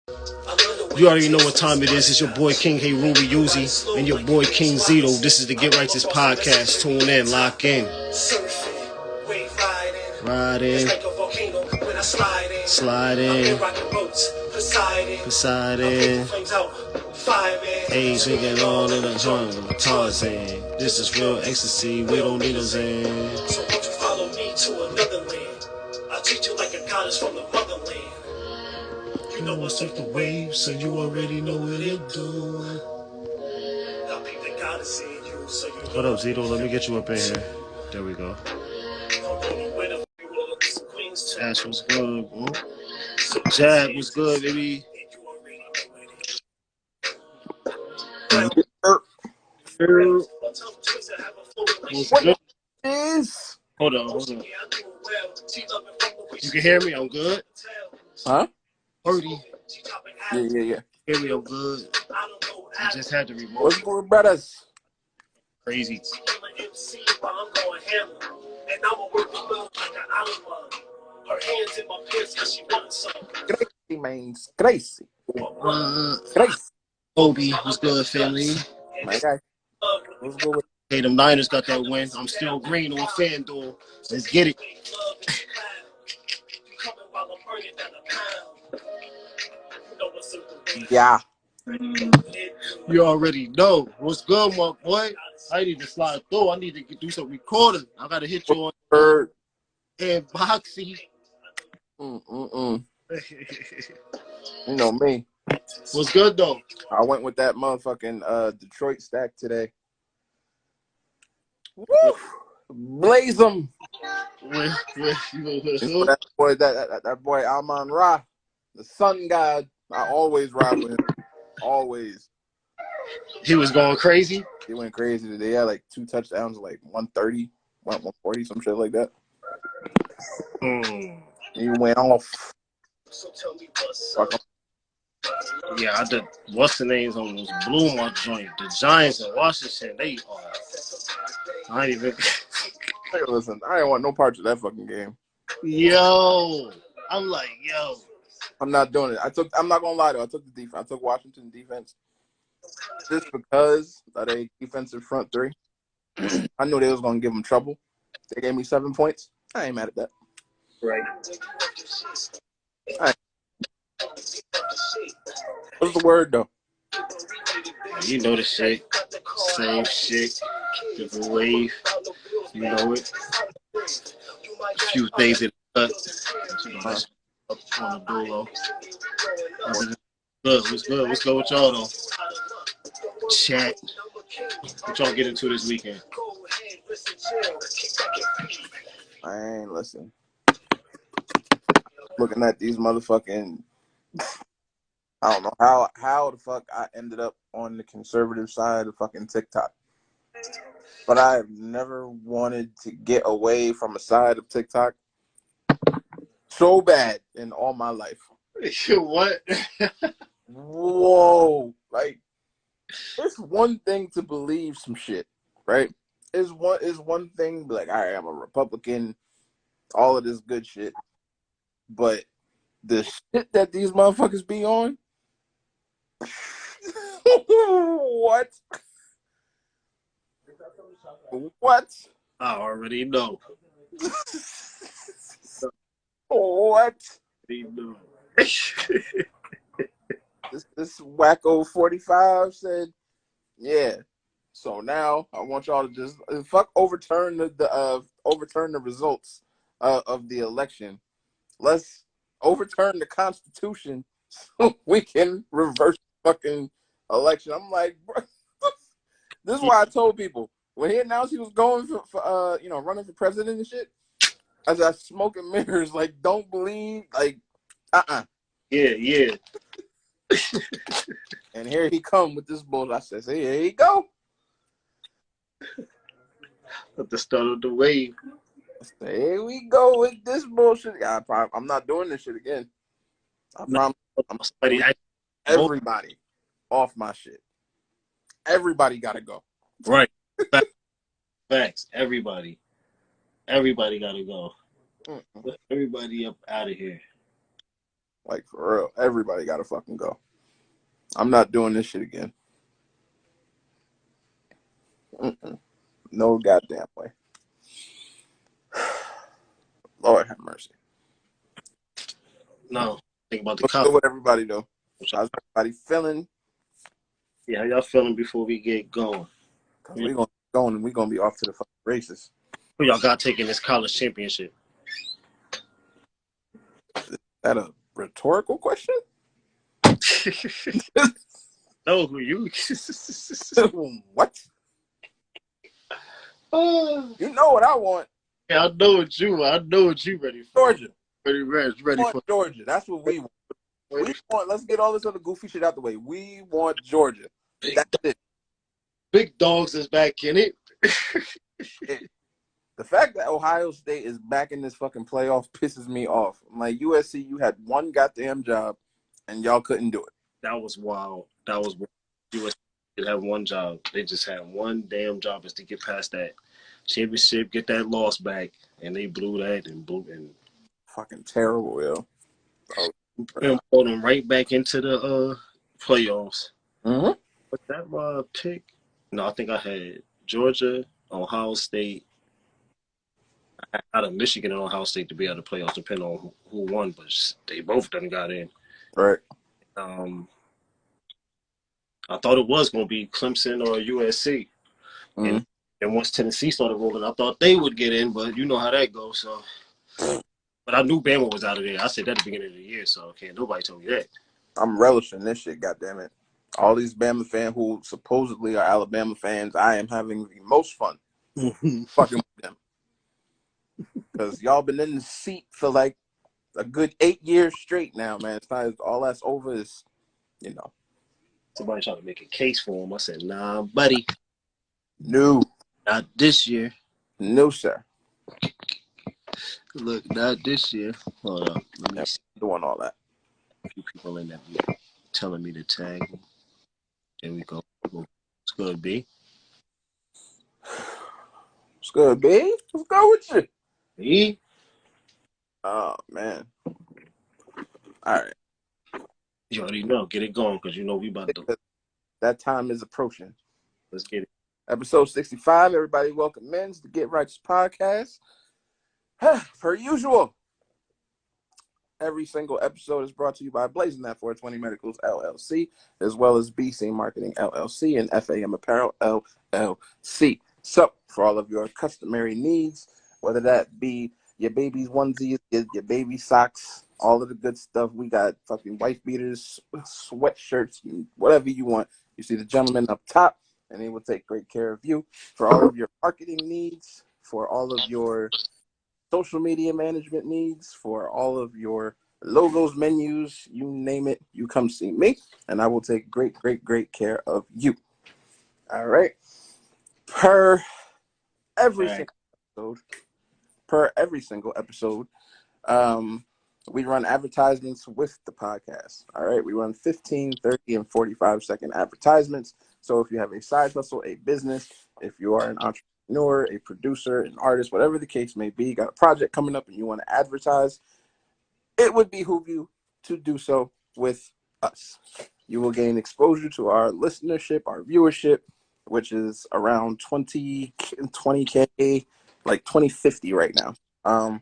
You already know what time it is. It's your boy King Heru and your boy King Zito. This is the Get Righteous podcast. Tune in, lock in. Ride in. Slide in. Poseidon. Hey, drinking all in the jungle. Tarzan. This is real ecstasy. We don't need no Zan. So won't you follow me to another land? I'll treat you like a goddess from the motherland. You know I surf the waves, so you already know what it do. What up, Zito? Let me get you up in here. There we go. Ash was good, bro. Jab was good, baby. What is? Hold on. You can hear me? I'm good. Huh? Purdy. Yeah. Hear me? I'm good. I just had to remote. What's good, brothers? Crazy. Crazy means crazy. Crazy. Kobe was good, family. My guy. What's good with Hey, them Niners got that win. I'm still green on FanDuel. Let's get it. Yeah. You already know. What's good, my boy? I need to slide through. I need to do some recording. I got to hit you on Bird. and boxy. You know me. What's good, though? I went with that motherfucking Detroit stack today. Woo! Blaze them. That boy Amon Ra, the sun god. I always ride with him. Always. He was going crazy? He went crazy today. He had like 2 touchdowns, like 130, 140, some shit like that. He went off. Yeah, I did. What's the names almost blew my joint. The Giants and Washington, they are. I ain't even. Hey, listen, I didn't want no parts of that fucking game. Yo, I'm like, yo. I'm not doing it. I'm not gonna lie though. I took the defense. I took Washington defense just because of their defensive front three. I knew they was gonna give them trouble. They gave me 7 points. I ain't mad at that. Right. What's the word though? You know the shit. Same shit. Different wave. You know it. A few things in the cut. Up on the dolo. What's good? What's good with y'all though? Chat. What y'all get into this weekend? I ain't listen. Looking at these motherfucking. I don't know how the fuck I ended up on the conservative side of fucking TikTok. But I've never wanted to get away from a side of TikTok so bad in all my life. What? Whoa. Like, it's one thing to believe some shit, right? It's one thing to be like, all right, I'm a Republican, all of this good shit. But the shit that these motherfuckers be on, what? What? I already know. What? This wacko 45 said, yeah. So now I want y'all to just overturn the results of the election. Let's overturn the Constitution so we can reverse the fucking election. I'm like, bro, this is why I told people when he announced he was going for running for president and shit. As I smoke and mirrors, like, don't believe, like, Yeah. And here he come with this bullshit. I said, hey, here you go. At the start of the wave. Here we go with this bullshit. I'm not doing this shit again. I promise. Everybody off my shit. Everybody gotta go. Right. Facts. Everybody gotta go. Everybody up out of here. Like, for real. Everybody got to fucking go. I'm not doing this shit again. Mm-mm. No goddamn way. Lord have mercy. No, think about the What's college. good with everybody, though? How's everybody feeling? Yeah, how y'all feeling before we get going? Because we're going to be going and we're going to be off to the fucking races. Who y'all got taking this college championship? Is that a rhetorical question? No, who you? What? You know what I want. Yeah, I know what you. I know what you ready for. Georgia. Ready Want for Georgia. That's what we want. We want. Let's get all this other goofy shit out the way. We want Georgia. That's it. Big dogs is back in it. The fact that Ohio State is back in this fucking playoff pisses me off. I'm like, USC, you had one goddamn job, and y'all couldn't do it. That was wild. That was wild. USC did have one job. They just had one damn job is to get past that championship, get that loss back, and they blew that and Fucking terrible, yo. Oh, and pulled them right back into the playoffs. mm-hmm. Was that my pick? No, I think I had Georgia, Ohio State. I had a Michigan and Ohio State to be out of the playoffs, depending on who won, but they both of them got in. Right. I thought it was going to be Clemson or USC. Mm-hmm. And once Tennessee started rolling, I thought they would get in, but you know how that goes. So, but I knew Bama was out of there. I said that at the beginning of the year, so can't nobody tell me that. I'm relishing this shit, goddammit. All these Bama fans who supposedly are Alabama fans, I am having the most fun fucking with them. Because y'all been in the seat for like a good 8 years straight now, man. It's not all that's over is, you know. Somebody tried to make a case for him. I said, nah, buddy. No. Not this year. No, sir. Look, not this year. Hold up. Let me see. Doing all that. A few people in there telling me to tag them. There we go. It's good, B. What's good, B? What's good with you? B? Oh, man. All right. You already know. Get it going because you know we about to. That time is approaching. Let's get it. Episode 65. Everybody welcome in to the Get Righteous podcast. Per usual, every single episode is brought to you by Blazing That 420 Medicals LLC, as well as BC Marketing LLC and FAM Apparel LLC. So, for all of your customary needs, whether that be your baby's onesies, your baby socks, all of the good stuff, we got fucking wife beaters, sweatshirts, whatever you want. You see the gentleman up top, and he will take great care of you. For all of your marketing needs, for all of your social media management needs, for all of your logos, menus, you name it, you come see me, and I will take great, great, great care of you. All right. Per every single episode, we run advertisements with the podcast. All right. We run 15, 30, and 45-second advertisements. So if you have a side hustle, a business, if you are an entrepreneur, a producer, an artist, whatever the case may be, you got a project coming up and you want to advertise, it would behoove you to do so with us. You will gain exposure to our listenership, our viewership, which is around 20K, like 2050 right now.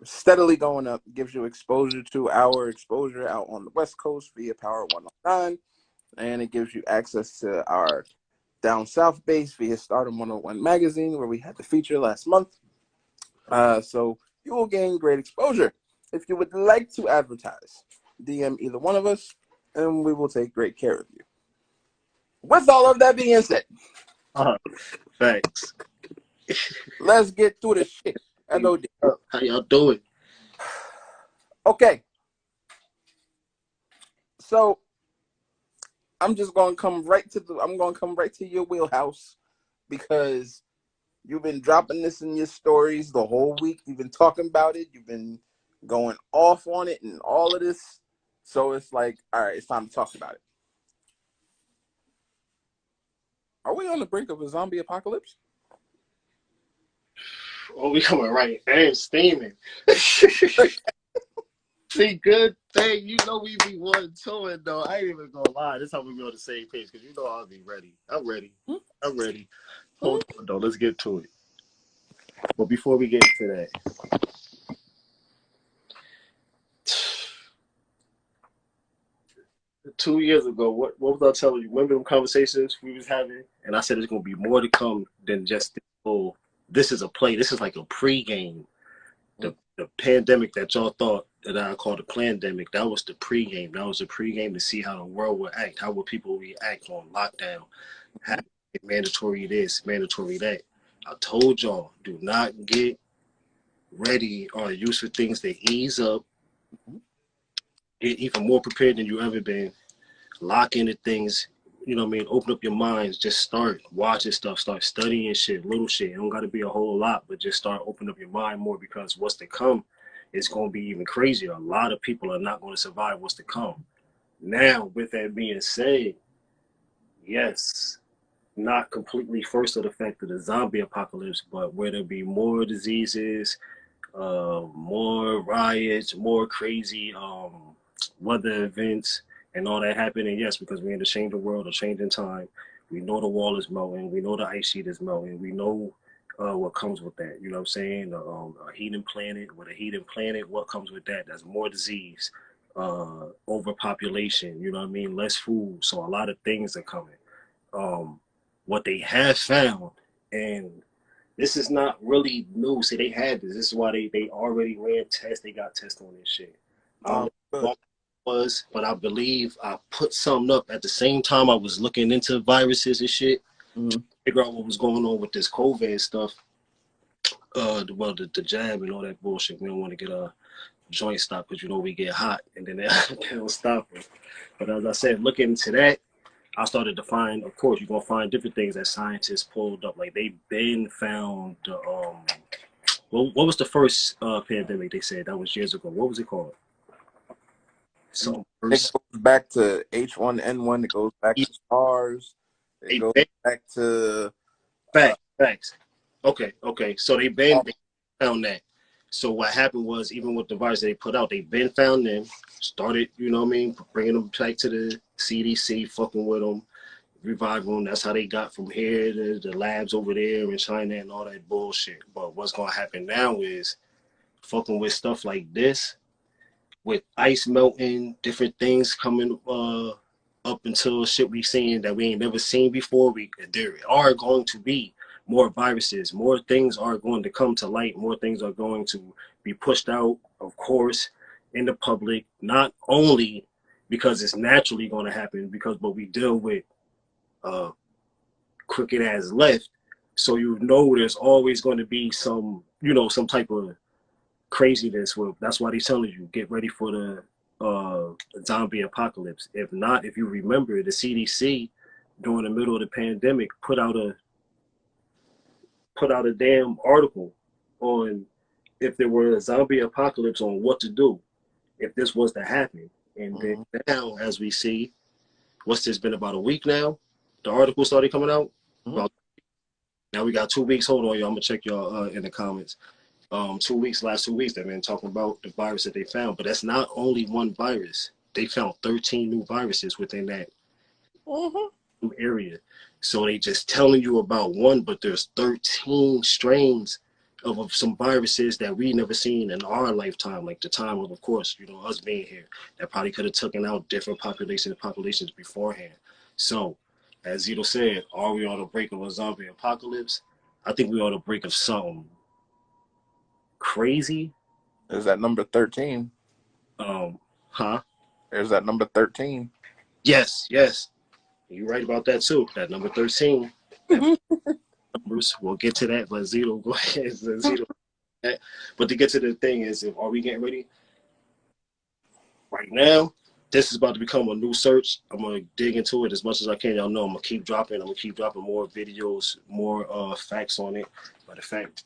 Steadily going up, gives you exposure to our exposure out on the West Coast via Power 109, and it gives you access to our down south base via Stardom 101 magazine, where we had the feature last month. So you will gain great exposure. If you would like to advertise, DM either one of us, and we will take great care of you. With all of that being said, Thanks. let's get through this shit. How y'all doing? Okay. So I'm just gonna come right to your wheelhouse, because you've been dropping this in your stories the whole week. You've been talking about it. You've been going off on it and all of this. So it's like, all right, it's time to talk about it. Are we on the brink of a zombie apocalypse? Oh, we coming right and steaming. See, good thing. You know we be one towing though. I ain't even gonna lie. This how we be on the same page because you know I'll be ready. I'm ready. I'm ready. Hold on though. Let's get to it. But before we get to that, 2 years ago, what was I telling you? Remember them conversations we was having? And I said there's gonna be more to come than just this whole. This is a play. This is like a pre-game. The pandemic that y'all thought that I called a pandemic, that was the pre-game. That was the pre-game to see how the world would act. How would people react on lockdown? How mandatory this, mandatory that. I told y'all, do not get ready or used for things to ease up. Get even more prepared than you ever been. Lock into things. You know what I mean? Open up your minds. Just start watching stuff. Start studying shit, little shit. It don't got to be a whole lot, but just start opening up your mind more because what's to come is going to be even crazier. A lot of people are not going to survive what's to come. Now, with that being said, yes, not completely first of the fact of the zombie apocalypse, but where there be more diseases, more riots, more crazy weather events, and all that happening. Yes, because we're in the changing world, a changing time. We know the wall is melting. We know the ice sheet is melting. We know what comes with that. You know what I'm saying? A heating planet. With a heating planet, what comes with that? That's more disease, overpopulation. You know what I mean? Less food. So a lot of things are coming. What they have found, and this is not really new. See, they had this. This is why they already ran tests. They got tests on this shit. I don't know what it was, but I believe I put something up at the same time I was looking into viruses and shit, to figure out what was going on with this COVID stuff. The jab and all that bullshit. We don't want to get a joint stop because you know we get hot and then they don't stop it. But as I said, looking into that, I started to find, of course, you're gonna find different things that scientists pulled up. Like they've been found. What was the first pandemic they said that was years ago? What was it called? It goes back to H1N1. It goes back to SARS. It goes back to facts. Okay. So they found that. So what happened was, even with the virus they put out, they've been found them. Started, you know what I mean, bringing them back to the CDC, fucking with them, revive them. That's how they got from here to the labs over there in China and all that bullshit. But what's gonna happen now is fucking with stuff like this, with ice melting, different things coming up until shit we seeing that we ain't never seen before. There are going to be more viruses, more things are going to come to light, more things are going to be pushed out, of course, in the public, not only because it's naturally going to happen, but we deal with crooked ass left. So you know there's always going to be some type of craziness. Well, that's why they're telling you get ready for the zombie apocalypse. If not, if you remember, the CDC during the middle of the pandemic put out a damn article on if there were a zombie apocalypse on what to do if this was to happen. And then now, as we see, what's this been about a week now? The article started coming out. Well, now we got 2 weeks. Hold on, y'all. I'm gonna check y'all in the comments. 2 weeks, last 2 weeks, they've been talking about the virus that they found, but that's not only one virus. They found 13 new viruses within that area. So they just telling you about one, but there's 13 strains of some viruses that we never seen in our lifetime, like the time of course, us being here, that probably could have taken out different populations beforehand. So, as Zito said, are we on the brink of a zombie apocalypse? I think we're on the brink of something crazy. There's that number 13. There's that number 13. Yes. You're right about that too. That number 13. Numbers. We'll get to that, but Zito, go ahead. Zito. But to get to the thing is, are we getting ready? Right now, this is about to become a new search. I'm gonna dig into it as much as I can. Y'all know I'm gonna keep dropping. I'm gonna keep dropping more videos, more facts on it. But the fact.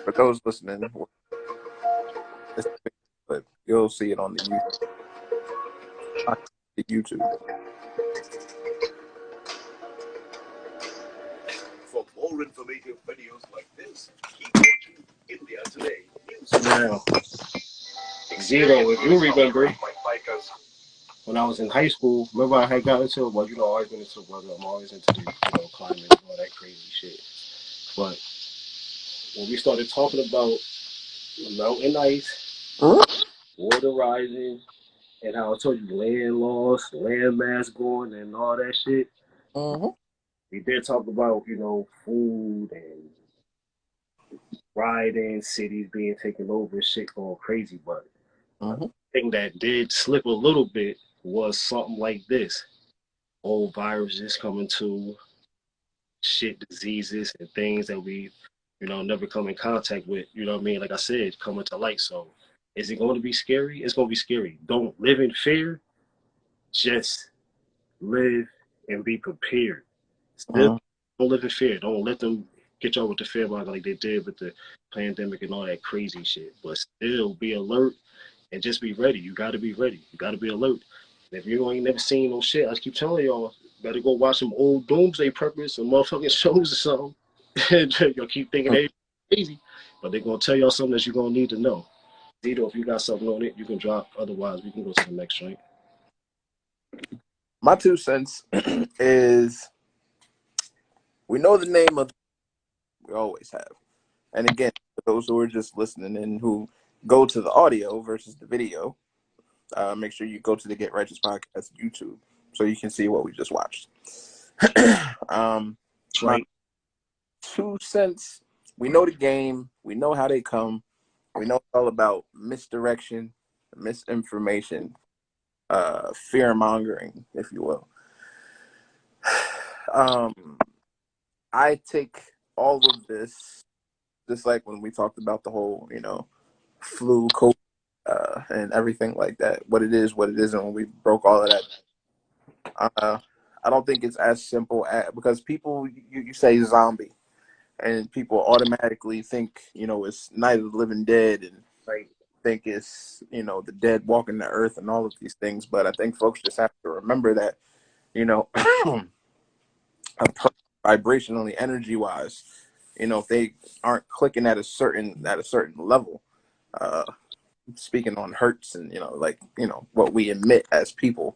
For those listening, but you'll see it on the YouTube. For more informative videos like this, keep watching India Today News. Now, Zero, if you remember, when I was in high school, remember I had gotten into, well, I always been into weather. I'm always into the, climate and all that crazy shit. But when we started talking about melting ice, water rising, and how I told you land loss, land mass going, and all that shit, we did talk about, food and riding, cities being taken over, shit going crazy. But the thing that did slip a little bit was something like this. Old viruses coming to shit, diseases and things that we, never come in contact with, you know what I mean? Like I said, coming to light. So is it going to be scary? It's going to be scary. Don't live in fear. Just live and be prepared. Still, don't live in fear. Don't let them get y'all with the fear about like they did with the pandemic and all that crazy shit. But still be alert and just be ready. You got to be ready. You got to be alert. And if you ain't never seen no shit, I keep telling y'all, better go watch some old Doomsday Preppers, some motherfucking shows or something. You'll keep thinking they crazy, but they're going to tell y'all something that you're going to need to know. Zito, if you got something on it, you can drop. Otherwise, we can go to the next joint. My 2 cents is we know the name of we always have. And again, for those who are just listening and who go to the audio versus the video, make sure you go to the Get Righteous Podcast YouTube so you can see what we just watched. My 2 cents, we know the game, we know how they come, we know it's all about misdirection, misinformation, fear-mongering, if you will. I take all of this, just like when we talked about the whole, flu, COVID, and everything like that, what it is, what it isn't, when we broke all of that. I don't think it's as simple because people, you say zombie, and people automatically think, it's Night of the Living Dead, and think it's, the dead walking the earth and all of these things. But I think folks just have to remember that, vibrationally, energy wise, if they aren't clicking at a certain level, speaking on hertz and what we emit as people,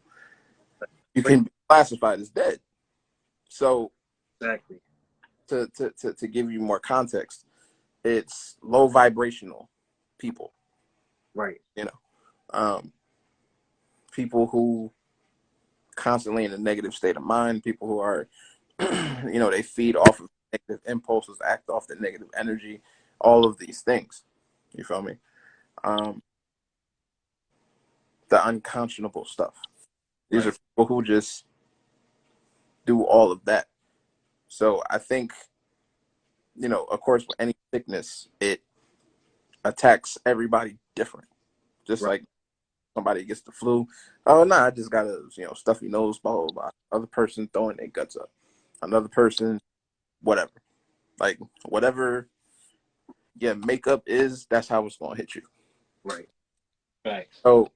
you can be classified as dead. So Exactly. To give you more context, it's low vibrational people, Right. People who constantly in a negative state of mind, people who are they feed off of negative impulses, act off the negative energy, all of these things, you feel me? The unconscionable stuff, these are people who just do all of that. So I think, of course, with any sickness, it attacks everybody different. Just like somebody gets the flu. Oh, I just got a stuffy nose, blah, blah, blah. Other person throwing their guts up. Another person, whatever. Like, whatever your makeup is, that's how it's going to hit you. Right. Right. So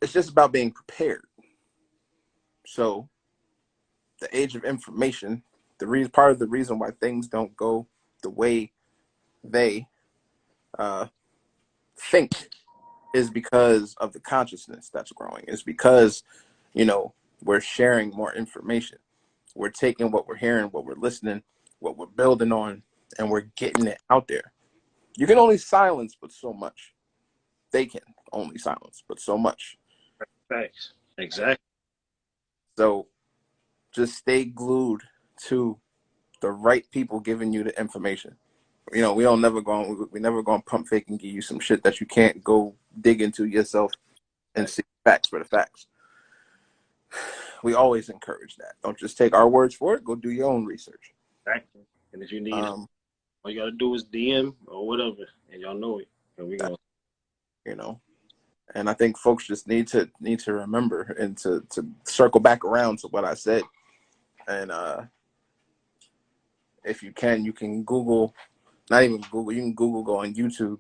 it's just about being prepared. So the age of information, part of the reason why things don't go the way they think is because of the consciousness that's growing. It's because, we're sharing more information. We're taking what we're hearing, what we're listening, what we're building on, and we're getting it out there. You can only silence but so much. They can only silence but so much. Thanks. Exactly. So just stay glued to the right people giving you the information. We never going to pump fake and give you some shit that you can't go dig into yourself and see facts for the facts. We always encourage that. Don't just take our words for it. Go do your own research. Exactly. And if you need all you gotta do is DM or whatever, and y'all know it. And we go. And I think folks just need to remember and to circle back around to what I said. And if you can Google not even Google. You can go on YouTube,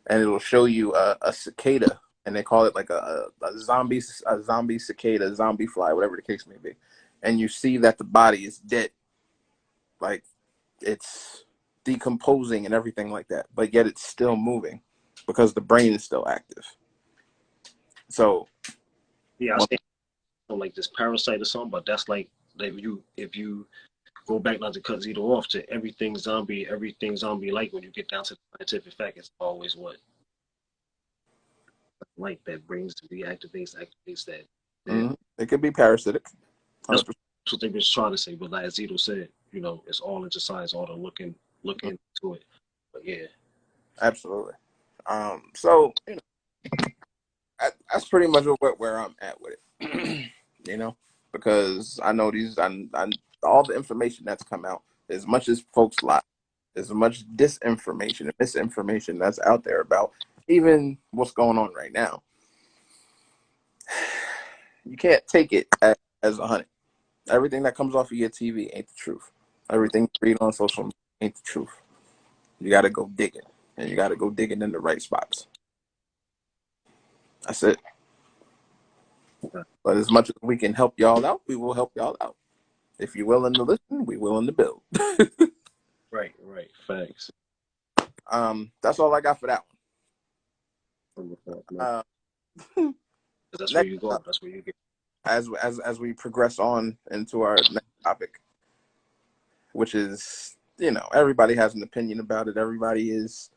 and it'll show you a cicada, and they call it like a zombie cicada, zombie fly, whatever the case may be. And you see that the body is dead, like it's decomposing and everything like that, but yet it's still moving because the brain is still active. So yeah, I think like this parasite or something, but that's like if you go back, not to cut Zito off, to everything zombie like, when you get down to the scientific fact, it's always what like that brings activates that. it could be parasitic. That's what they was trying to say, but like Zito said, it's all into science, all to look into it. But yeah, Absolutely. So that's pretty much where I'm at with it. Because I know all the information that's come out, as much as folks lie, as much disinformation and misinformation that's out there about even what's going on right now. You can't take it as 100. Everything that comes off of your TV ain't the truth. Everything you read on social media ain't the truth. You got to go digging, and you got to go digging in the right spots. That's it. But as much as we can help y'all out, we will help y'all out. If you're willing to listen, we're willing to build. right, facts. That's all I got for that one. That's where you go. That's where you get. As we progress on into our next topic, which is, everybody has an opinion about it. Everybody is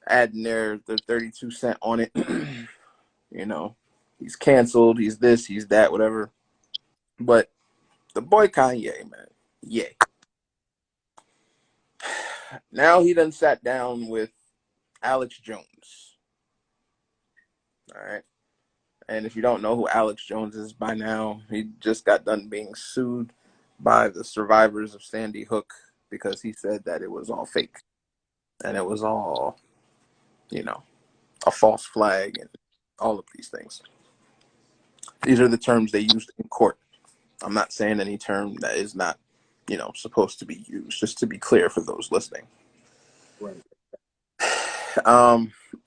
adding their 32 cents on it. He's canceled. He's this. He's that. Whatever. But the boy Kanye, man, yeah. Now he done sat down with Alex Jones. All right. And if you don't know who Alex Jones is by now, he just got done being sued by the survivors of Sandy Hook because he said that it was all fake. And it was all, a false flag and all of these things. These are the terms they used in court. I'm not saying any term that is not, supposed to be used, just to be clear for those listening. Right.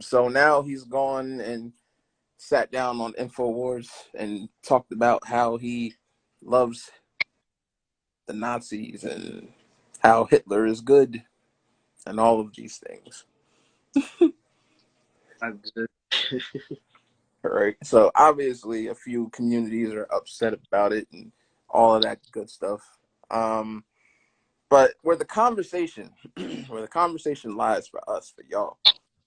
So now he's gone and sat down on InfoWars and talked about how he loves the Nazis and how Hitler is good and all of these things. All right. So obviously a few communities are upset about it and all of that good stuff. But where the conversation lies for us, for y'all,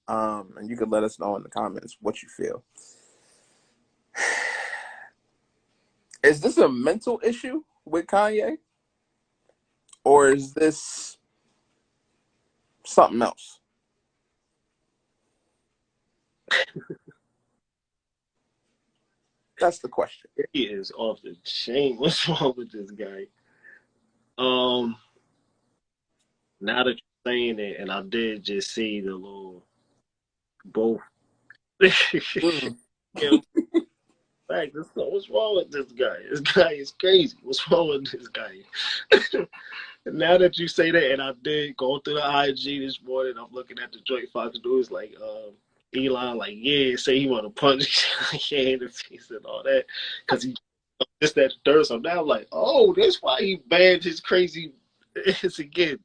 and you could let us know in the comments what you feel. Is this a mental issue with Kanye? Or is this something else? That's the question. He is off the chain. What's wrong with this guy? Now that you're saying it, and I did just see the little both. Fact, what's wrong with this guy? This guy is crazy. What's wrong with this guy? Now that you say that, and I did go through the IG this morning, I'm looking at the joint Fox News, like Elon, like, yeah, say he want to punch in the face and all that, because he this, that, third. So now I'm like, oh, that's why he banned his crazy ass again.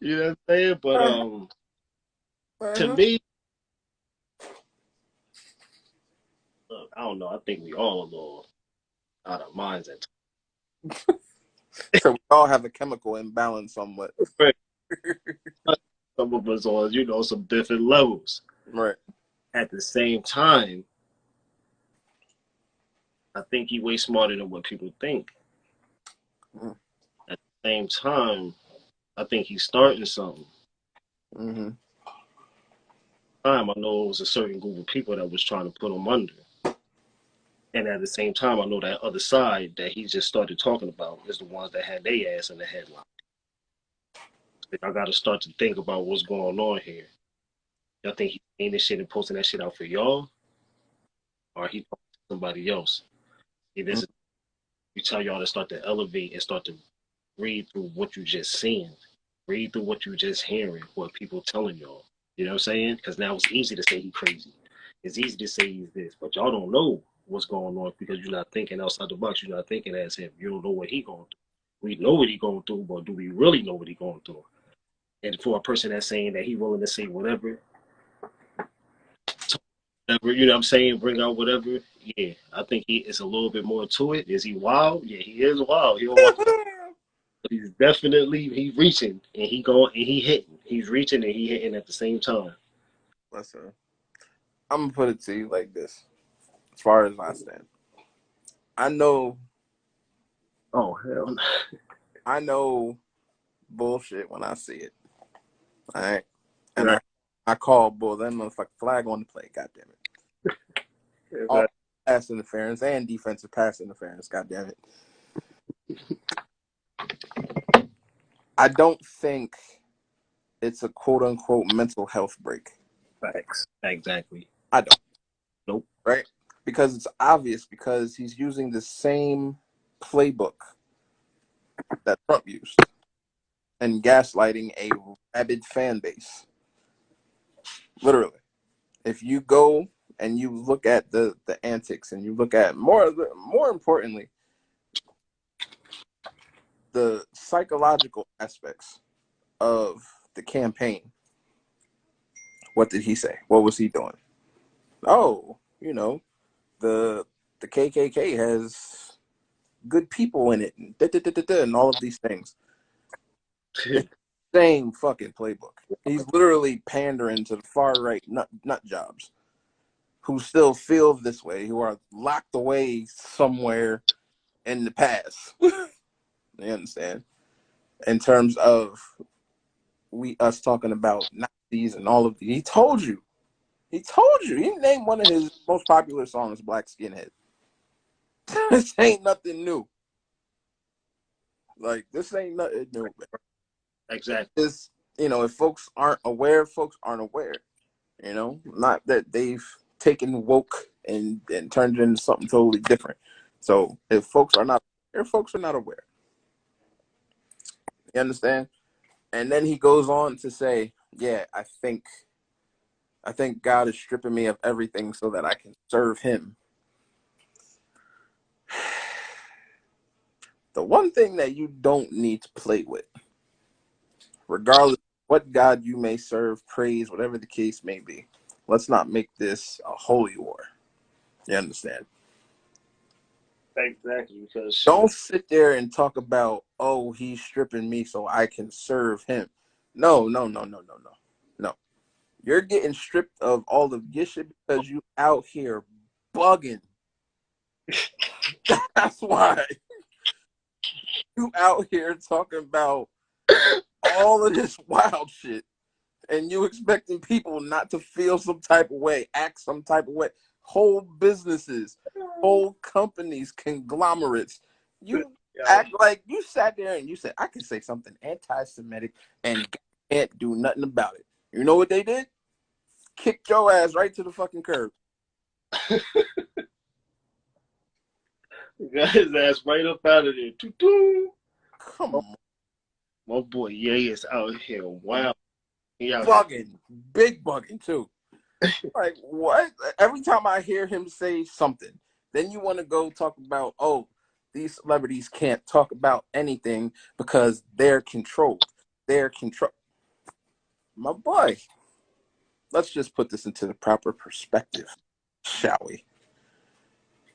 You know what I'm saying? But to me, I don't know. I think we all a little out of minds at times. So we all have a chemical imbalance somewhat. Right. Some of us on, some different levels. Right. At the same time, I think he's way smarter than what people think. At the same time, I think he's starting something. Mm-hmm. I know it was a certain group of people that was trying to put him under. And at the same time, I know that other side that he just started talking about is the ones that had their ass in the headline. I got to start to think about what's going on here. Y'all think he's saying this shit and posting that shit out for y'all? Or he talking to somebody else? See, this is, you tell y'all to start to elevate and start to read through what you just seen. Read through what you just hearing, what people telling y'all. You know what I'm saying? Because now it's easy to say he crazy. It's easy to say he's this, but y'all don't know what's going on because you're not thinking outside the box. You're not thinking as him. You don't know what he going through. We know what he going through, but do we really know what he going through? And for a person that's saying that he willing to say whatever, whatever, you know what I'm saying, bring out whatever, yeah, I think he is a little bit more to it. Is he wild? Yeah, he is wild. He don't want to, but he's definitely he reaching and he going and he hitting. He's reaching and he hitting at the same time. Listen, I'm gonna put it to you like this. As far as I stand, I know, Oh hell no. I know bullshit when I see it. All right, and Right. I call bull. That motherfucking flag on the play. God damn it! All Right. pass interference and defensive pass interference. God damn it! I don't think it's a quote unquote mental health break. Facts. Exactly. I don't. Nope. Right? Because it's obvious because he's using the same playbook that Trump used and gaslighting a rabid fan base. Literally. If you go and you look at the antics and you look at more importantly, the psychological aspects of the campaign, what did he say? What was he doing? Oh, the KKK has good people in it and, and all of these things. It's the same fucking playbook. He's literally pandering to the far right nut jobs who still feel this way, who are locked away somewhere in the past. You understand? In terms of us talking about Nazis and all of the, he told you. He told you. He named one of his most popular songs, Black Skinhead. This ain't nothing new. Like, this ain't nothing new. Man. Exactly. This, if folks aren't aware, folks aren't aware. Not that they've taken woke and turned it into something totally different. So if folks are not aware, folks are not aware. You understand? And then he goes on to say, yeah, I think God is stripping me of everything so that I can serve him. The one thing that you don't need to play with, regardless of what God you may serve, praise, whatever the case may be, let's not make this a holy war. You understand? Exactly. Because Don't sit there and talk about, oh, he's stripping me so I can serve him. No, no, no, no, no, no. No. You're getting stripped of all of your shit because you out here bugging. That's why. You out here talking about all of this wild shit and you expecting people not to feel some type of way, act some type of way. Whole businesses, whole companies, conglomerates. You act like you sat there and you said, I can say something anti-Semitic and can't do nothing about it. You know what they did? Kicked your ass right to the fucking curb. got his ass right up out of there. Doo-doo. Come on. My boy, yeah, he is out here. Wow. He out Bugging. Big bugging, too. Like, what? Every time I hear him say something, then you want to go talk about, oh, these celebrities can't talk about anything because they're controlled. They're controlled. My boy, let's just put this into the proper perspective, shall we?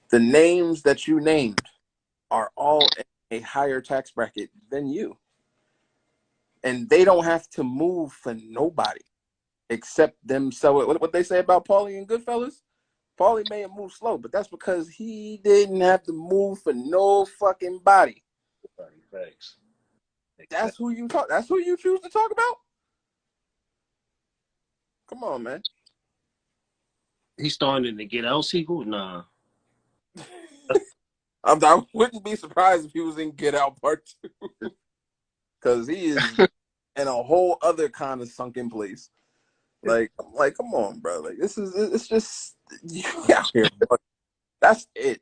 The names that you named are all in a higher tax bracket than you. And they don't have to move for nobody except themselves. What they say about Paulie and Goodfellas? Paulie may have moved slow, but that's because he didn't have to move for no fucking body. Thanks. That's who you talk. That's who you choose to talk about. Come on, man. He's starting to get out sequel? Nah. I wouldn't be surprised if he was in Get Out Part 2, because he is in a whole other kind of sunken place. Like, come on, bro. Like, it's just you out here. But that's it.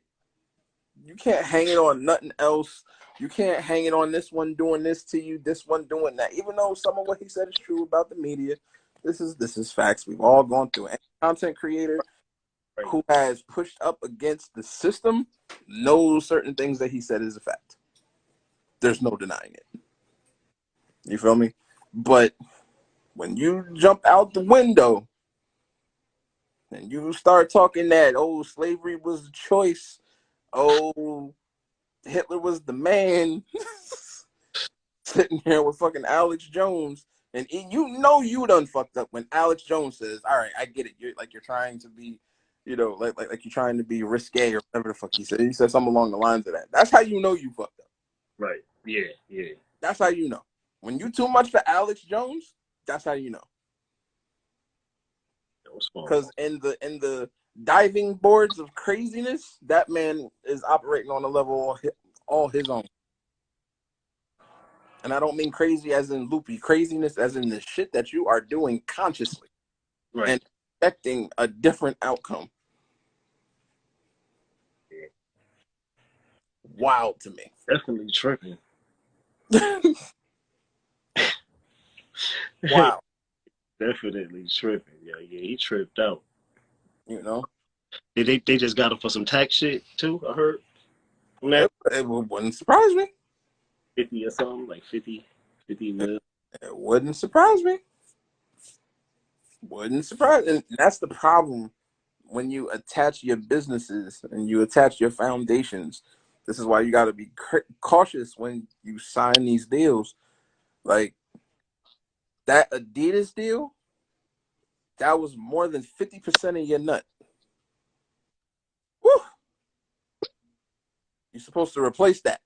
You can't hang it on nothing else. You can't hang it on this one doing this to you, this one doing that. Even though some of what he said is true about the media, this is facts. We've all gone through it. Any content creator who has pushed up against the system knows certain things that he said is a fact. There's no denying it. You feel me? But when you jump out the window and you start talking that, oh, slavery was a choice, oh, Hitler was the man, sitting here with fucking Alex Jones, and you know you done fucked up when Alex Jones says, all right, I get it. You're trying to be, like you're trying to be risque or whatever the fuck he said. He said something along the lines of that. That's how you know you fucked up. Right. Yeah. That's how you know. When you too much for Alex Jones, that's how you know. Because in the diving boards of craziness, that man is operating on a level all his own. And I don't mean crazy as in loopy, craziness as in the shit that you are doing consciously, right, and expecting a different outcome. Yeah. Wild to me. Definitely tripping. Wow. Definitely tripping. Yeah, he tripped out. You know? They just got him for some tax shit too, I heard. It wouldn't surprise me. 50 or something, like 50 mil. It wouldn't surprise me. Wouldn't surprise. And that's the problem when you attach your businesses and you attach your foundations. This is why you got to be cautious when you sign these deals. Like that Adidas deal, that was more than 50% of your nut. Woo! You're supposed to replace that.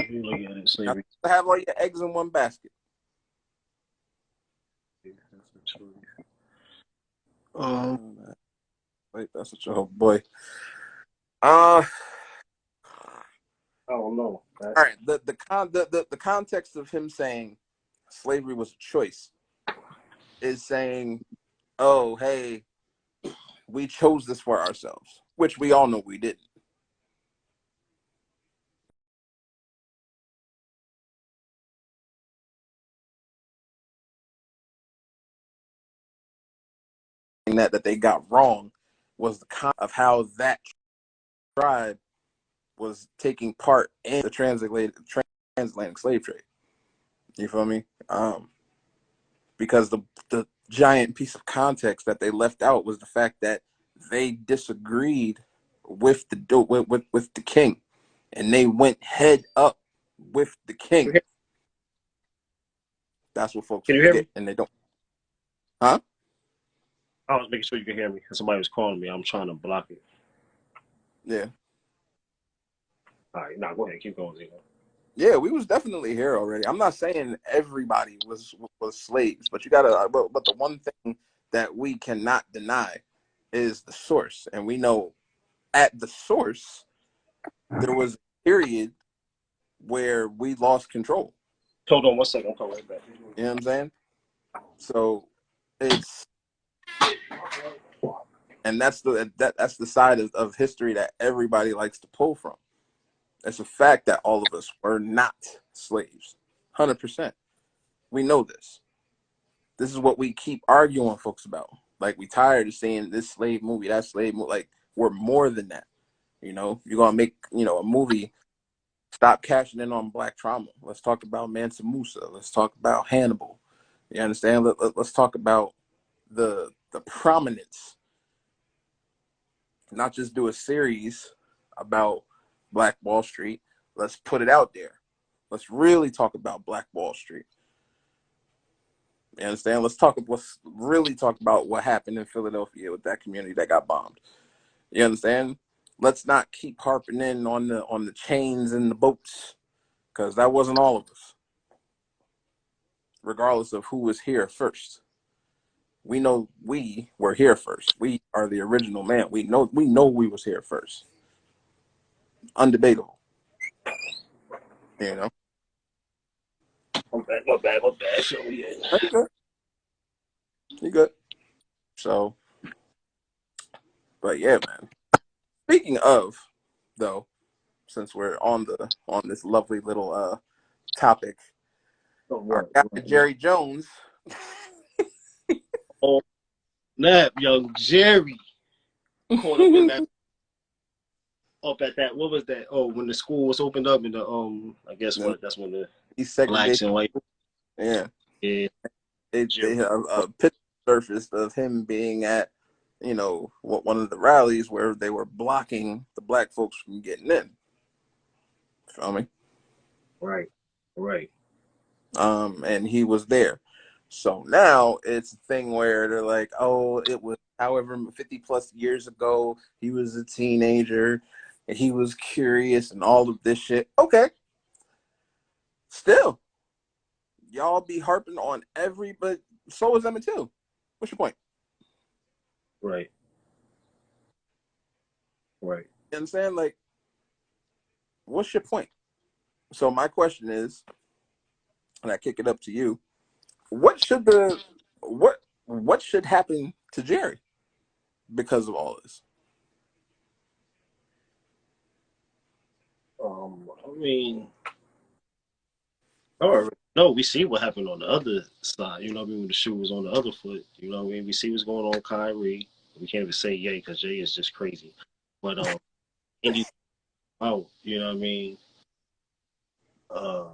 You look at it, slavery. To have all your eggs in one basket. Wait, that's what your boy. I don't know. All right. The context of him saying slavery was a choice is saying, oh, hey, we chose this for ourselves, which we all know we didn't. That they got wrong was the concept of how that tribe was taking part in the transatlantic slave trade. You feel me? Because the giant piece of context that they left out was the fact that they disagreed with the king, and they went head up with the king. That's what folks forget, and they don't. Huh? I was making sure you can hear me because somebody was calling me. I'm trying to block it. Yeah. All right, go ahead, keep going, Zeno. Yeah, we was definitely here already. I'm not saying everybody was slaves, but you gotta. But the one thing that we cannot deny is the source, and we know at the source there was a period where we lost control. Hold on 1 second. I'm coming right back. You know what I'm saying? So it's, and that's the side of history that everybody likes to pull from. It's a fact that all of us were not slaves, 100%. We know this. This is what we keep arguing folks about. Like, we tired of saying this slave movie, that slave movie. Like, we're more than that. You know, you're gonna make a movie. Stop cashing in on black trauma. Let's talk about Mansa Musa. Let's talk about Hannibal. You understand? Let's talk about the prominence. Not just do a series about Black Wall Street. Let's put it out there. Let's really talk about Black Wall Street. You understand? Let's really talk about what happened in Philadelphia with that community that got bombed. You understand? Let's not keep harping in on the chains and the boats, because that wasn't all of us. Regardless of who was here first, we know we were here first. We are the original man. We know we was here first. Undebatable. You know. I'm back. My bad. So, yeah. You good. You good. So, but yeah, man. Speaking of, though, since we're on this lovely little topic. Oh, Our what? guy Jerry Jones. Oh, snap, young Jerry caught up in that. Up at that, what was that? Oh, when the school was opened up in the I guess You know, what? That's when the he's blacks segregated. and white. Yeah, Yeah, they Jerry. have a picture surfaced of him being at one of the rallies where they were blocking the black folks from getting in. Feel me? Right, right, And he was there. So now it's a thing where they're like, oh, it was however 50 plus years ago, he was a teenager and he was curious and all of this shit. Okay. Still, y'all be harping on but so is Emmett too. What's your point? right, right. You understand? Like, what's your point? So my question is, and I kick it up to you, what should what should happen to Jerry because of all this? I mean, I already know. We see what happened on the other side. You know what I mean? When the shoe was on the other foot. You know what I mean? We see what's going on with Kyrie. We can't even say yay because Jay is just crazy. But Indy out. You know what I mean? Uh,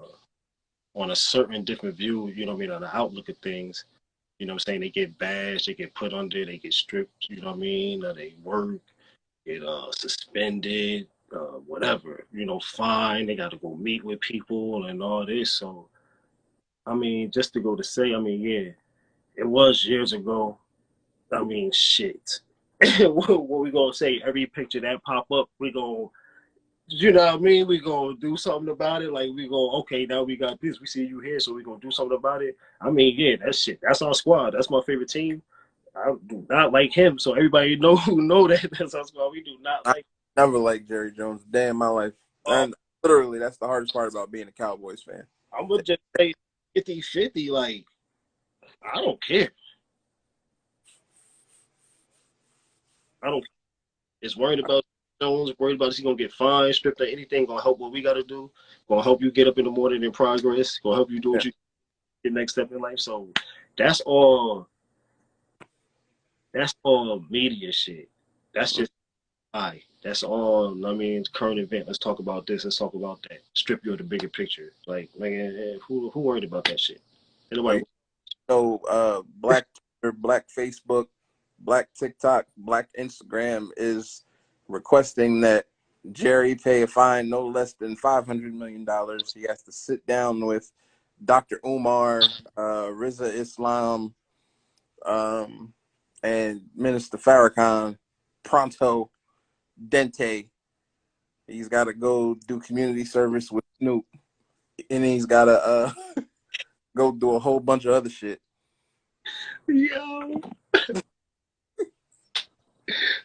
on a certain different view. You know what I mean? On the outlook of things. You know what I'm saying? They get bashed, they get put under, they get stripped, you know what I mean? They work, get suspended, whatever, fine. They got to go meet with people and all this. So, I mean, just to go to say, I mean, yeah, it was years ago. I mean, shit. What we gonna say? Every picture that pop up, we gonna, you know what I mean? We gonna do something about it. Like we go, okay, now we got this. We see you here, so we gonna do something about it. I mean, yeah, that shit. That's our squad. That's my favorite team. I do not like him, so everybody know that that's our squad. We do not I like. never liked Jerry Jones a day in my life. Um, And literally, that's the hardest part about being a Cowboys fan. I'm gonna just say 50-50. Like I don't care. I don't. It's worried about Jones. Worried about is he gonna get fined, stripped, or anything. Gonna help what we gotta do. Gonna help you get up in the morning and progress. Gonna help you do Yeah. what you your next step in life. So that's all. That's all media shit. That's just That's all. I mean, current event. Let's talk about this. Let's talk about that. Strip you of the bigger picture. Like, man, who worried about that shit? Anybody? So, Black Twitter, Black Facebook, Black TikTok, Black Instagram is requesting that Jerry pay a fine no less than $500 million. He has to sit down with Dr. Umar, Riza Islam, and Minister Farrakhan pronto dente. He's got to go do community service with Snoop, and he's got to go do a whole bunch of other shit. Yo,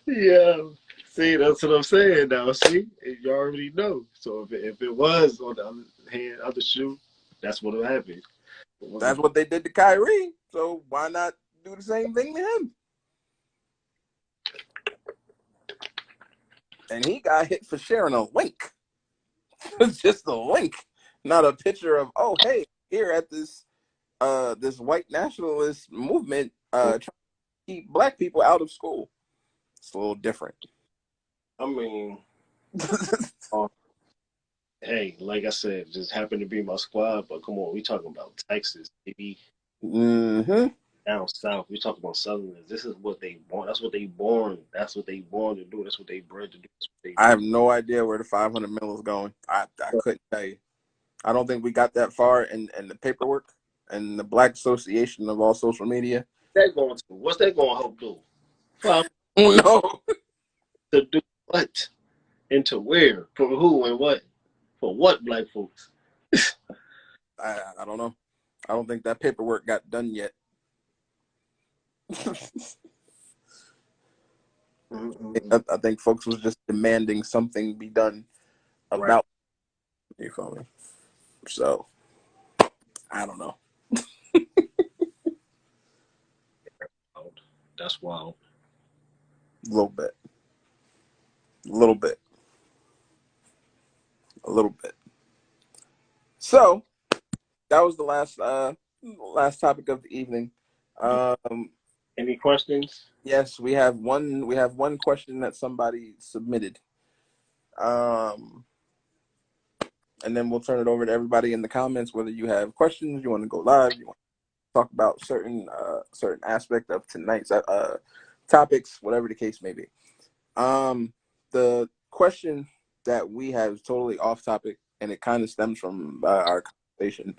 yo. See, that's what I'm saying now. See, you already know. So if it was on the other hand, other shoe, that's what will happen. That's what they did to Kyrie. So why not do the same thing to him? And he got hit for sharing a link. Just a link, not a picture of, oh, hey, here at this white nationalist movement trying to keep black people out of school. It's a little different. I mean, uh, hey, like I said, it just happened to be my squad. But come on, we talking about Texas, maybe Mm-hmm. down south. We talking about Southerners. This is what they want. That's what they born. That's what they born to do. That's what they bred to do. That's what they I do. have no idea where the 500 mil is going. I couldn't tell you. I don't think we got that far in the paperwork and the Black Association of all social media. That going to? What's that going to help do? Five No, to do what? And to where? For who and what? For what black folks? I don't know. I don't think that paperwork got done yet. I think folks was just demanding something be done Right. about. You feel me? So I don't know. That's wild. A little bit. A little bit. a little bit. So that was the last topic of the evening. Any questions? Yes, we have one question that somebody submitted. And then we'll turn it over to everybody in the comments, whether you have questions, you want to go live, you want to talk about certain aspect of tonight's topics, whatever the case may be. The question that we have is totally off topic, and it kind of stems from our conversation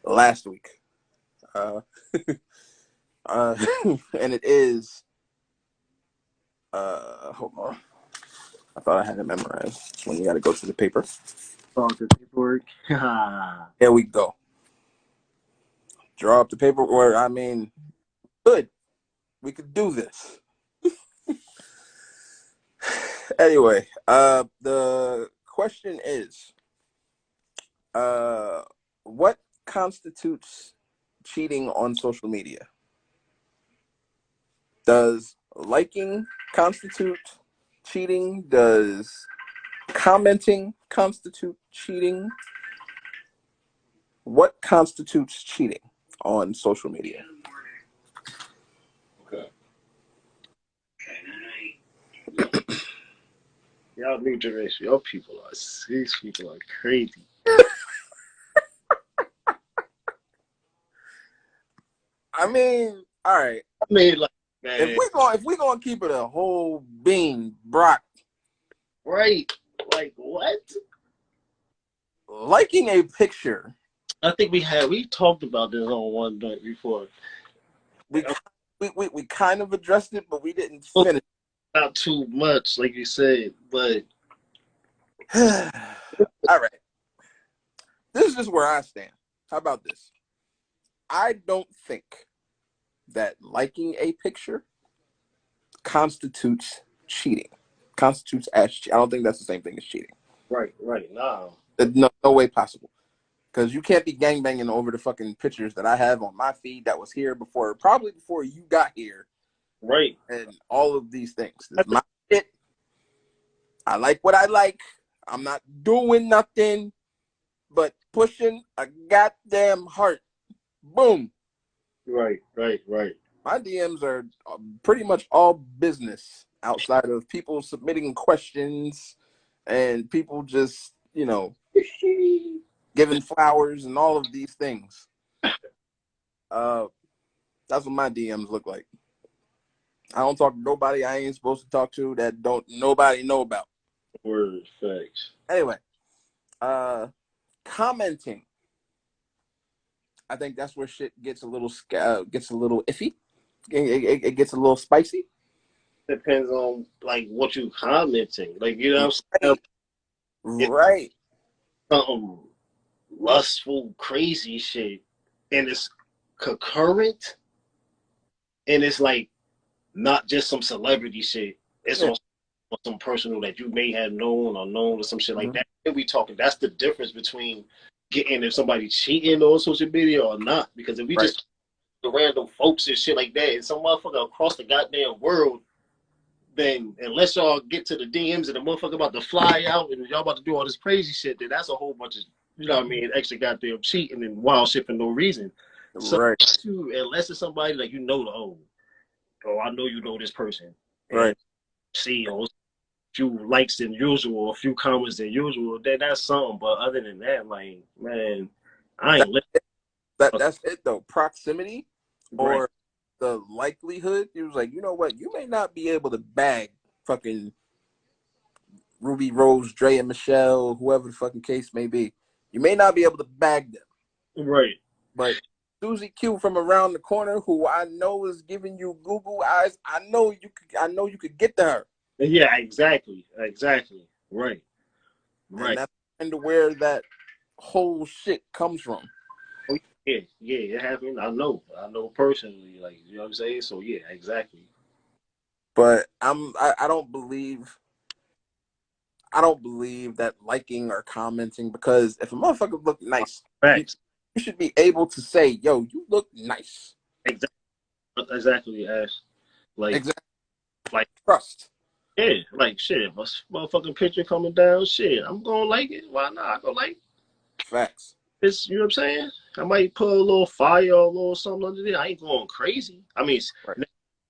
last week. And it is, hold on. I thought I had it memorized. When you got to go to the paper. Oh, the paperwork. Here we go. Draw up the paperwork. I mean, good. We could do this. Anyway, the question is, what constitutes cheating on social media? Does liking constitute cheating? Does commenting constitute cheating? What constitutes cheating on social media? Okay. Y'all new generation, these people are crazy. I mean, all right. I mean, like, man, if we gonna keep it a whole bean, Brock. right? Like, what? Liking a picture. I think we talked about this on one night before. We kind of addressed it, but we didn't finish. Not too much, like you said, but all right. This is just where I stand. How about this? I don't think that liking a picture constitutes cheating. Constitutes as cheating. I don't think that's the same thing as cheating. right, no. No way possible. Because you can't be gangbanging over the fucking pictures that I have on my feed that was here probably before you got here. Right. And all of these things. This is my shit. I like what I like. I'm not doing nothing but pushing a goddamn heart. Boom. Right. My DMs are pretty much all business outside of people submitting questions and people just, giving flowers and all of these things. That's what my DMs look like. I don't talk to nobody I ain't supposed to talk to that don't nobody know about. Word, facts. Anyway, commenting. I think that's where shit gets a little iffy. It gets a little spicy. Depends on like what you commenting. Like, you know what I'm saying? Right. Something lustful, crazy shit, and it's concurrent, and it's like not just some celebrity shit. It's on some personal that you may have known or some shit like that. And we talking. That's the difference between getting if somebody cheating on social media or not. Because if we just the random folks and shit like that, and some motherfucker across the goddamn world, then unless y'all get to the DMs and the motherfucker about to fly out and y'all about to do all this crazy shit, then that's a whole bunch of, you know what I mean, extra goddamn cheating and wild shit for no reason. So unless it's somebody like oh, I know you know this person. Right. See a few likes than usual, a few comments than usual, then that's something. But other than that, like, man, I ain't that's it though. Proximity or the likelihood. He was like, you know what? You may not be able to bag fucking Ruby Rose, Dre, and Michelle, whoever the fucking case may be. You may not be able to bag them. Right. But Susie Q from around the corner, who I know is giving you Google eyes, I know you could get to her. Yeah, exactly. Right. And that's kind of where that whole shit comes from. Oh, yeah, it happened. I know personally, like, you know what I'm saying? So yeah, exactly. But I don't believe that liking or commenting, because if a motherfucker look nice, you should be able to say, yo, you look nice. Exactly, Ash. Like, exactly. Like trust. Yeah, like shit, my motherfucking picture coming down, shit, I'm gonna like it. Why not? I gonna like Facts. it's, you know what I'm saying? I might put a little fire or a little something under there. I ain't going crazy. I mean, Right.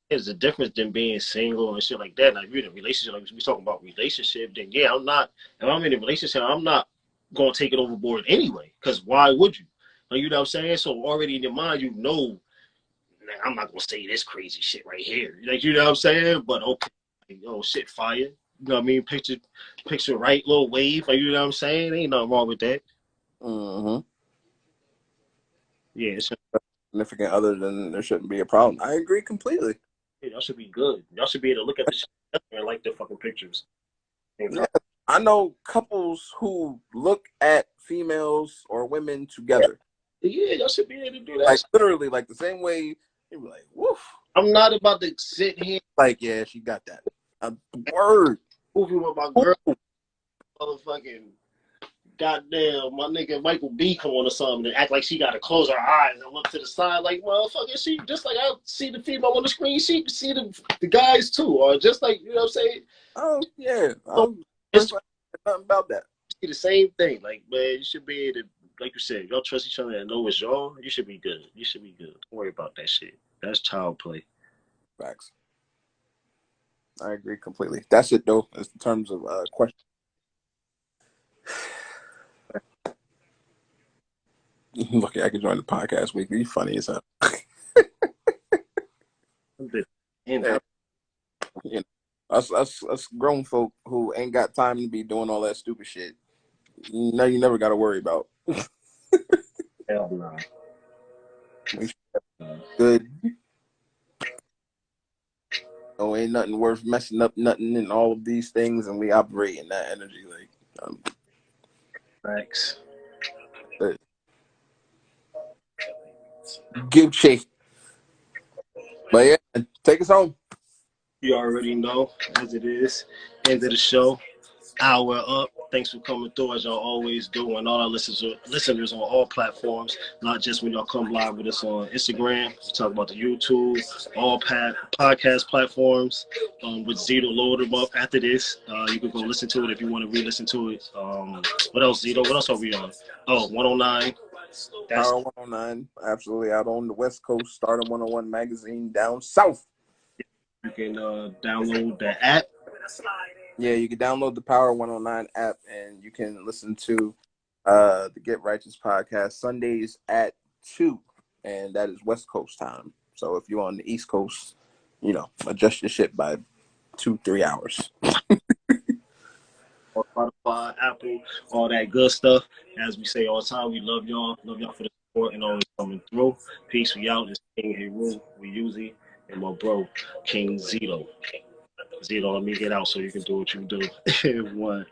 there's a difference than being single and shit like that. Like, if you're in a relationship, like we talking about relationship, then yeah, I'm not. If I'm in a relationship, I'm not gonna take it overboard anyway. Because why would you? Like, you know what I'm saying? So already in your mind, you know, nah, I'm not gonna say this crazy shit right here. Like, you know what I'm saying? But okay, like, oh shit, fire. You know what I mean? Picture right, little wave. Like, you know what I'm saying? Ain't nothing wrong with that. Mm-hmm. Yeah, it's, Significant other, then there shouldn't be a problem. I agree completely. y'all should be good. Y'all should be able to look at the shit and like the fucking pictures. Yeah. I know couples who look at females or women together. Yeah, y'all should be able to do that. Like literally, like the same way you be like, woof. I'm not about to sit here Like, yeah, she got that. Word. moving with my girl, motherfucking goddamn, my nigga Michael B come on or something and act like she gotta close her eyes and look to the side like motherfucker. She just like I see the female on the screen, she see the guys too, or just like, you know what I'm saying? Oh yeah. So it's Nothing about that. the same thing. Like, man, you should be able to, like you said, y'all trust each other and know it's y'all. You should be good. You should be good. Don't worry about that shit. That's child play. Facts. I agree completely. That's it though, in terms of question. Look, I can join the podcast weekly. You funny as hell. Yeah. You know, us grown folk who ain't got time to be doing all that stupid shit. No, you never got to worry about. Hell no. Good. Oh, ain't nothing worth messing up nothing and all of these things, and we operate in that energy. Like, Facts. Gucci. But yeah, take us home. You already know, as it is. End of the show. Hour up. Thanks for coming through as y'all always do, and all our listeners on all platforms, not just when y'all come live with us on Instagram. We talk about the YouTube, all podcast platforms. With Zito loaded up after this, you can go listen to it if you want to re-listen to it. What else, Zito? What else are we on? Oh, 109. That's Power 109, absolutely out on the West Coast. Stardom 101 magazine down south. you can download the app. Yeah, you can download the Power 109 app and you can listen to the Get Righteous podcast Sundays at 2, and that is West Coast time. So if you're on the East Coast, you know, adjust your shit by 2-3 hours. Spotify, Apple, all that good stuff. As we say all the time, we love y'all. Love y'all for the support and always coming through. Peace. We out. It's King Heru. We usually and my bro King Zito. Zito, let me get out so you can do what you do. One.